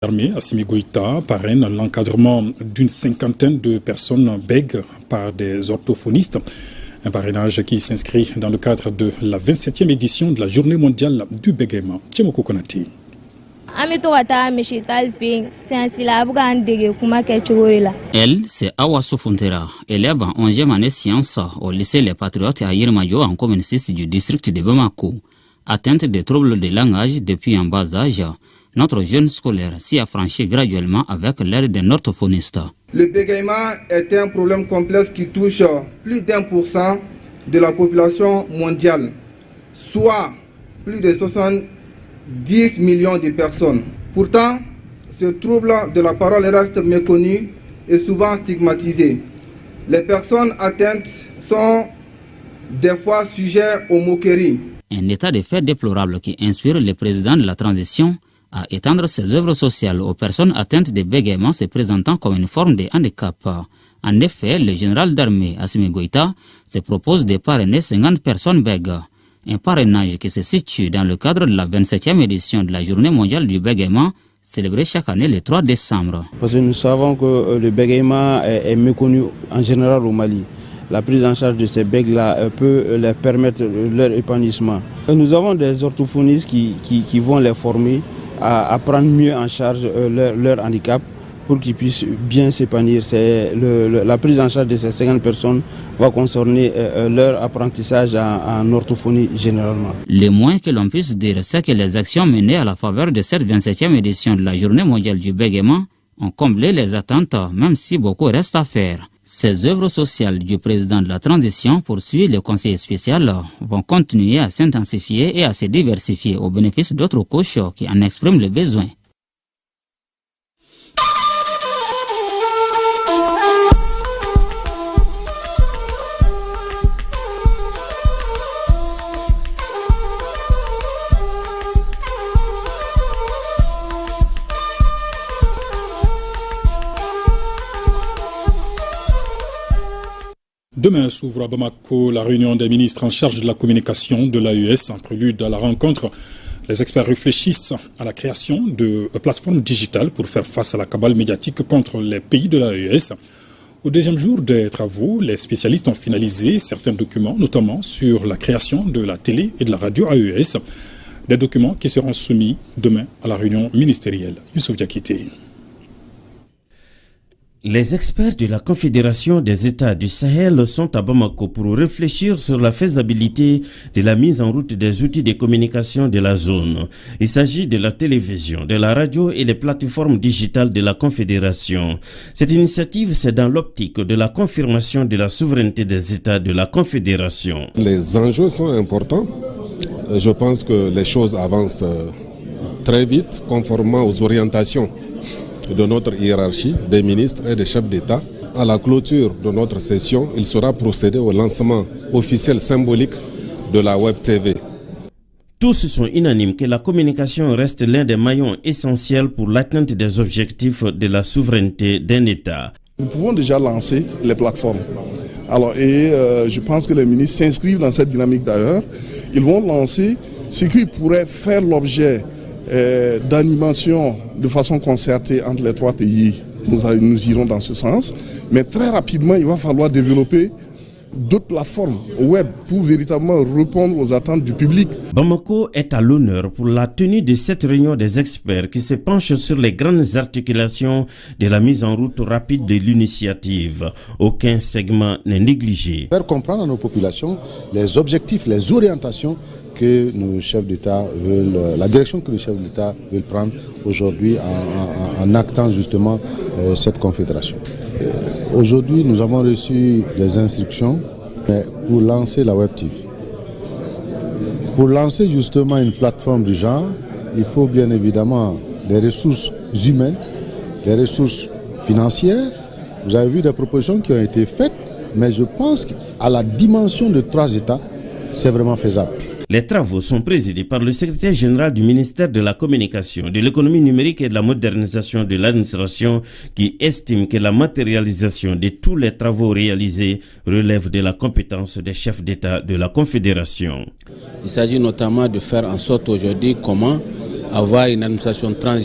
L'armée Assimi Goïta parraine l'encadrement d'une cinquantaine de personnes bègues par des orthophonistes. Un parrainage qui s'inscrit dans le cadre de la 27e édition de la Journée mondiale du bégaiement. Tchemoko Konati. Elle, c'est Awa Sofuntera, élève en 11e année sciences au lycée Les Patriotes à Yirmayo en commune 6 du district de Bamako. Atteinte de troubles de langage depuis un bas âge, notre jeune scolaire s'y affranchit graduellement avec l'aide d'un orthophoniste. Le bégaiement est un problème complexe qui touche plus d'1% de la population mondiale, soit plus de 70 millions de personnes. Pourtant, ce trouble de la parole reste méconnu et souvent stigmatisé. Les personnes atteintes sont des fois sujets aux moqueries. Un état de fait déplorable qui inspire le président de la transition à étendre ses œuvres sociales aux personnes atteintes de bégaiement se présentant comme une forme de handicap. En effet, le général d'armée Assimi Goïta se propose de parrainer 50 personnes bègues. Un parrainage qui se situe dans le cadre de la 27e édition de la Journée mondiale du bégaiement, célébrée chaque année le 3 décembre. Parce que nous savons que le bégaiement est méconnu en général au Mali. La prise en charge de ces bègues-là peut leur permettre leur épanouissement. Nous avons des orthophonistes qui vont les former à prendre mieux en charge leur handicap pour qu'ils puissent bien s'épanouir. La prise en charge de ces 50 personnes va concerner leur apprentissage en orthophonie généralement. Le moins que l'on puisse dire, c'est que les actions menées à la faveur de cette 27e édition de la Journée mondiale du bégaiement ont comblé les attentes, même si beaucoup reste à faire. Ces œuvres sociales du président de la transition, poursuit le conseiller spécial, vont continuer à s'intensifier et à se diversifier au bénéfice d'autres couches qui en expriment le besoin. Demain s'ouvre à Bamako la réunion des ministres en charge de la communication de l'AES. En prélude à la rencontre, les experts réfléchissent à la création de plateformes digitales pour faire face à la cabale médiatique contre les pays de l'AES. Au deuxième jour des travaux, les spécialistes ont finalisé certains documents, notamment sur la création de la télé et de la radio AES. Des documents qui seront soumis demain à la réunion ministérielle. Youssouf Diakité. Les experts de la Confédération des États du Sahel sont à Bamako pour réfléchir sur la faisabilité de la mise en route des outils de communication de la zone. Il s'agit de la télévision, de la radio et des plateformes digitales de la Confédération. Cette initiative, c'est dans l'optique de la confirmation de la souveraineté des États de la Confédération. Les enjeux sont importants. Je pense que les choses avancent très vite, conformément aux orientations de notre hiérarchie, des ministres et des chefs d'État. À la clôture de notre session, il sera procédé au lancement officiel symbolique de la Web TV. Tous sont unanimes que la communication reste l'un des maillons essentiels pour l'atteinte des objectifs de la souveraineté d'un État. Nous pouvons déjà lancer les plateformes. Je pense que les ministres s'inscrivent dans cette dynamique d'ailleurs. Ils vont lancer ce qui pourrait faire l'objet d'animation de façon concertée entre les trois pays. Nous irons dans ce sens. Mais très rapidement, il va falloir développer d'autres plateformes web pour véritablement répondre aux attentes du public. Bamako est à l'honneur pour la tenue de cette réunion des experts qui se penchent sur les grandes articulations de la mise en route rapide de l'initiative. Aucun segment n'est négligé. Faire comprendre à nos populations les objectifs, les orientations que nos chefs d'État veulent, la direction que les chefs d'État veulent prendre aujourd'hui en actant justement cette confédération. Aujourd'hui, nous avons reçu des instructions pour lancer la Web TV. Pour lancer justement une plateforme du genre, il faut bien évidemment des ressources humaines, des ressources financières. Vous avez vu des propositions qui ont été faites, mais je pense qu'à la dimension de 3 États, c'est vraiment faisable. Les travaux sont présidés par le secrétaire général du ministère de la Communication, de l'économie numérique et de la modernisation de l'administration qui estime que la matérialisation de tous les travaux réalisés relève de la compétence des chefs d'État de la Confédération. Il s'agit notamment de faire en sorte aujourd'hui comment avoir une administration transitoire